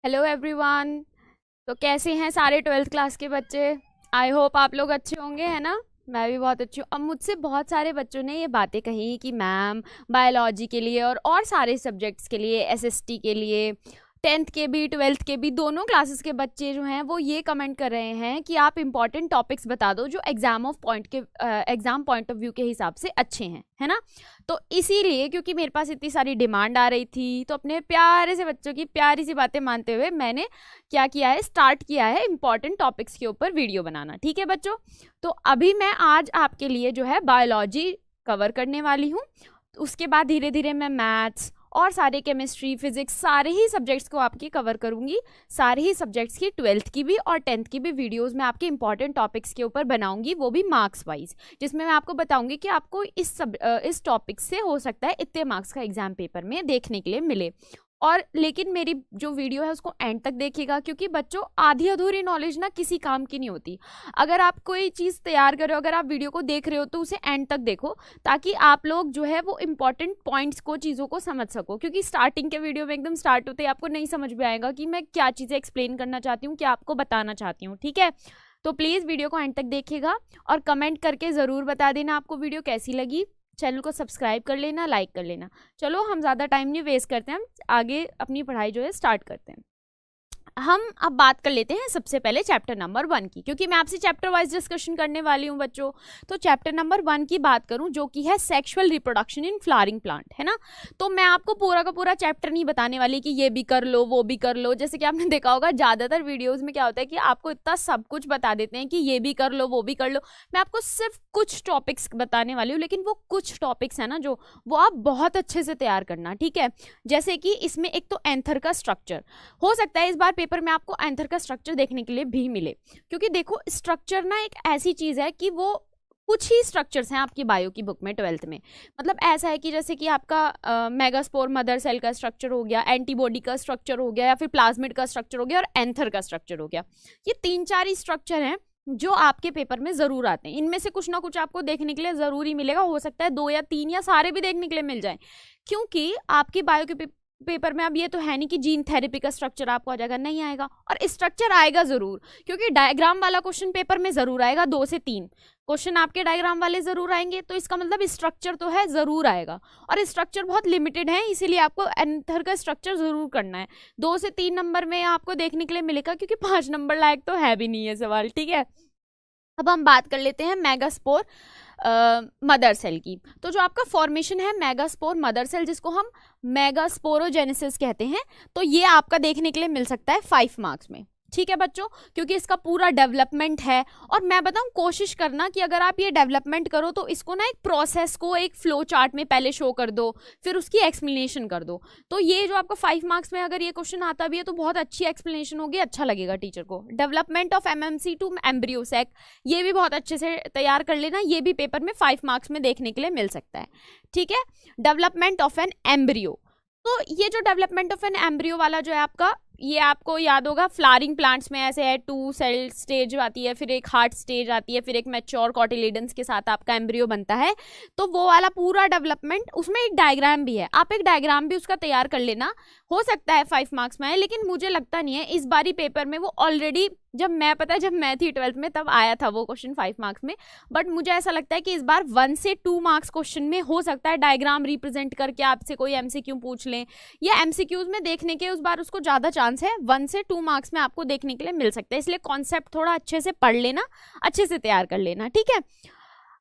Hello everyone. तो कैसे हैं सारे 12th क्लास के बच्चे? आई होप आप लोग अच्छे होंगे, है ना। मैं भी बहुत अच्छी हूँ। अब मुझसे बहुत सारे बच्चों ने ये बातें कही कि मैम बायोलॉजी के लिए और सारे सब्जेक्ट्स के लिए, एसएसटी के लिए, 10th के भी 12th के भी, दोनों क्लासेस के बच्चे जो हैं वो ये कमेंट कर रहे हैं कि आप इंपॉर्टेंट टॉपिक्स बता दो जो एग्जाम पॉइंट ऑफ व्यू के हिसाब से अच्छे हैं, है ना। तो इसीलिए क्योंकि मेरे पास इतनी सारी डिमांड आ रही थी, तो अपने प्यारे से बच्चों की प्यारी सी बातें मानते हुए मैंने क्या किया है, स्टार्ट किया है इंपॉर्टेंट टॉपिक्स के ऊपर वीडियो बनाना। ठीक है बच्चों, तो अभी मैं आज आपके लिए जो है बायोलॉजी कवर करने वाली हूँ। उसके बाद धीरे धीरे मैं मैथ्स और सारे केमिस्ट्री, फिजिक्स, सारे ही सब्जेक्ट्स को आपकी कवर करूंगी। सारे ही सब्जेक्ट्स की 12th की भी और 10th की भी वीडियोस में आपके इंपॉर्टेंट टॉपिक्स के ऊपर बनाऊंगी, वो भी मार्क्स वाइज, जिसमें मैं आपको बताऊंगी कि आपको इस टॉपिक से हो सकता है इतने मार्क्स का एग्जाम पेपर में देखने के लिए मिले। और लेकिन मेरी जो वीडियो है उसको एंड तक देखिएगा, क्योंकि बच्चों आधी अधूरी नॉलेज ना किसी काम की नहीं होती। अगर आप कोई चीज़ तैयार कर रहे हो, अगर आप वीडियो को देख रहे हो तो उसे एंड तक देखो, ताकि आप लोग जो है वो इंपॉर्टेंट पॉइंट्स को, चीज़ों को समझ सको। क्योंकि स्टार्टिंग के वीडियो में एकदम स्टार्ट होते ही आपको नहीं समझ में आएगा कि मैं क्या चीज़ें एक्सप्लेन करना चाहती हूँ, क्या आपको बताना चाहती हूँ। ठीक है, तो प्लीज़ वीडियो को एंड तक देखिएगा और कमेंट करके ज़रूर बता देना आपको वीडियो कैसी लगी। चैनल को सब्सक्राइब कर लेना, लाइक कर लेना। चलो हम ज़्यादा टाइम नहीं वेस्ट करते हैं, हम आगे अपनी पढ़ाई जो है स्टार्ट करते हैं। हम अब बात कर लेते हैं सबसे पहले चैप्टर नंबर 1 की, क्योंकि मैं आपसे चैप्टर वाइज डिस्कशन करने वाली हूँ बच्चों। तो चैप्टर नंबर 1 की बात करूँ, जो कि है sexual reproduction in flowering plant, है ना। तो मैं आपको पूरा का पूरा चैप्टर नहीं बताने वाली कि ये भी कर लो वो भी कर लो। जैसे कि आपने देखा होगा ज़्यादातर वीडियोज़ में क्या होता है कि आपको इतना सब कुछ बता देते हैं कि ये भी कर लो वो भी कर लो। मैं आपको सिर्फ कुछ टॉपिक्स बताने वाली हूँ, लेकिन वो कुछ टॉपिक्स है ना जो वो आप बहुत अच्छे से तैयार करना। ठीक है, जैसे कि इसमें एक तो एंथर का स्ट्रक्चर, हो सकता है इस बार पेपर में आपको एंथर का स्ट्रक्चर देखने के लिए भी मिले, क्योंकि देखो स्ट्रक्चर ना एक ऐसी चीज है कि वो कुछ ही स्ट्रक्चर्स हैं आपकी बायो की बुक में 12th में। मतलब ऐसा है कि जैसे कि आपका मेगास्पोर मदर सेल का स्ट्रक्चर हो गया, एंटीबॉडी का स्ट्रक्चर हो गया, या फिर प्लाज्मिड का स्ट्रक्चर हो गया, और एंथर का स्ट्रक्चर हो गया। ये 3-4 ही स्ट्रक्चर हैं जो आपके पेपर में जरूर आते हैं। इनमें से कुछ ना कुछ आपको देखने के लिए जरूर ही मिलेगा, हो सकता है 2 या 3 या सारे भी देखने के लिए मिल जाए, क्योंकि आपकी बायो के पेपर में अब ये तो है नहीं कि जीन थेरेपी का स्ट्रक्चर आपको आ जाएगा, नहीं आएगा। और स्ट्रक्चर आएगा जरूर, क्योंकि डायग्राम वाला क्वेश्चन पेपर में जरूर आएगा। 2 से 3 क्वेश्चन आपके डायग्राम वाले जरूर आएंगे, तो इसका मतलब स्ट्रक्चर तो है, जरूर आएगा। और स्ट्रक्चर बहुत लिमिटेड है, इसीलिए आपको एंथर का स्ट्रक्चर जरूर करना है। 2 से 3 नंबर में आपको देखने के लिए मिलेगा, क्योंकि 5 नंबर लायक तो है भी नहीं है सवाल। ठीक है, अब हम बात कर लेते हैं मेगास्पोर मदर सेल की। तो जो आपका फॉर्मेशन है मेगास्पोर मदर सेल, जिसको हम मेगास्पोरोजेनेसिस कहते हैं, तो ये आपका देखने के लिए मिल सकता है 5 मार्क्स में। ठीक है बच्चों, क्योंकि इसका पूरा डेवलपमेंट है। और मैं बताऊं, कोशिश करना कि अगर आप ये डेवलपमेंट करो तो इसको ना एक प्रोसेस को एक फ्लो चार्ट में पहले शो कर दो, फिर उसकी एक्सप्लेनेशन कर दो। तो ये जो आपका 5 मार्क्स में अगर ये क्वेश्चन आता भी है तो बहुत अच्छी एक्सप्लेनेशन होगी, अच्छा लगेगा टीचर को। Development of MMC to embryo sac, ये भी बहुत अच्छे से तैयार कर लेना, ये भी पेपर में 5 मार्क्स में देखने के लिए मिल सकता है। ठीक है, डेवलपमेंट ऑफ एन एम्ब्रियो, तो ये जो डेवलपमेंट ऑफ एन एम्ब्रियो वाला जो है आपका, ये आपको याद होगा फ्लावरिंग प्लांट्स में ऐसे है, 2 सेल स्टेज आती है, फिर एक हार्ट स्टेज आती है, फिर एक मैच्योर कॉटिलेडन्स के साथ आपका एम्ब्रियो बनता है। तो वो वाला पूरा डेवलपमेंट, उसमें एक डायग्राम भी है, आप एक डायग्राम भी उसका तैयार कर लेना। हो सकता है 5 मार्क्स में है, लेकिन मुझे लगता नहीं है इस बारी पेपर में वो ऑलरेडी, जब मैं थी 12th में तब आया था वो क्वेश्चन 5 मार्क्स में। बट मुझे ऐसा लगता है कि इस बार 1 से 2 मार्क्स क्वेश्चन में हो सकता है डायग्राम रिप्रेजेंट करके आपसे कोई एमसीक्यू पूछ लें, या एमसीक्यूज में देखने के उस बार उसको ज्यादा चांस है। 1 से 2 मार्क्स में आपको देखने के लिए मिल सकता है, इसलिए कॉन्सेप्ट थोड़ा अच्छे से पढ़ लेना, अच्छे से तैयार कर लेना। ठीक है,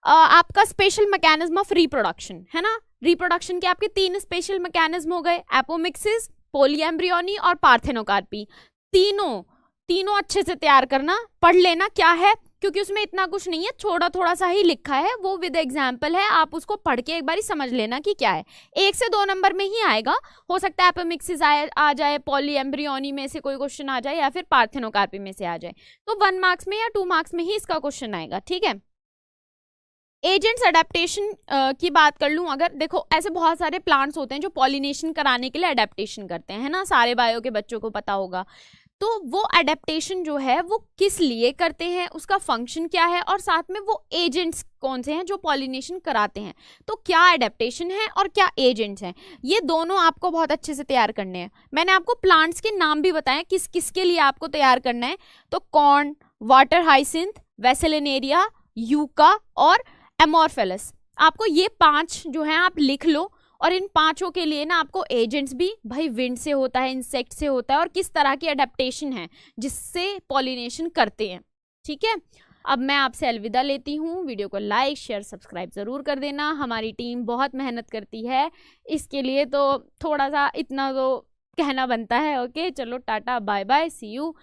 आपका स्पेशल मैकेनिज्म ऑफ रिप्रोडक्शन है ना। रिप्रोडक्शन के आपके 3 स्पेशल मैकेनिज्म हो गए, एपोमिक्सिस, पोलीएम्ब्रियोनी और पार्थेनोकार्पी। तीनों अच्छे से तैयार करना, पढ़ लेना क्या है, क्योंकि उसमें इतना कुछ नहीं है, थोड़ा सा ही लिखा है, वो विद एग्जाम्पल है, आप उसको पढ़ के एक बार समझ लेना कि क्या है। 1 से 2 नंबर में ही आएगा, हो सकता है एपोमिक्सिस आ जाए, पॉलीएम्ब्रियोनी में से कोई क्वेश्चन आ जाए, या फिर पार्थेनोकार्पी में से आ जाए। तो 1 मार्क्स में या 2 मार्क्स में ही इसका क्वेश्चन आएगा। ठीक है, एजेंट्स अडेप्टेशन की बात कर लूं अगर, देखो ऐसे बहुत सारे प्लांट्स होते हैं जो पॉलिनेशन कराने के लिए अडेप्टेशन करते हैं, है ना, सारे बायो के बच्चों को पता होगा। तो वो अडेप्टेशन जो है वो किस लिए करते हैं, उसका फंक्शन क्या है, और साथ में वो एजेंट्स कौन से हैं जो पॉलिनेशन कराते हैं। तो क्या अडेप्टेशन है और क्या एजेंट्स हैं, ये दोनों आपको बहुत अच्छे से तैयार करने हैं। मैंने आपको प्लांट्स के नाम भी बताए किस किस के लिए आपको तैयार करना है। तो कॉर्न, वाटर हाइसिंथ, वेसेलिनेरिया, यूका और एमोरफेलस, आपको ये 5 जो हैं आप लिख लो। और इन 5 के लिए ना आपको एजेंट्स भी, भाई विंड से होता है, इंसेक्ट से होता है, और किस तरह की अडेप्टेशन है जिससे पॉलिनेशन करते हैं। ठीक है, अब मैं आपसे अलविदा लेती हूँ। वीडियो को लाइक शेयर सब्सक्राइब ज़रूर कर देना। हमारी टीम बहुत मेहनत करती है इसके लिए, तो थोड़ा सा इतना तो कहना बनता है। ओके, चलो tata bye bye, see you.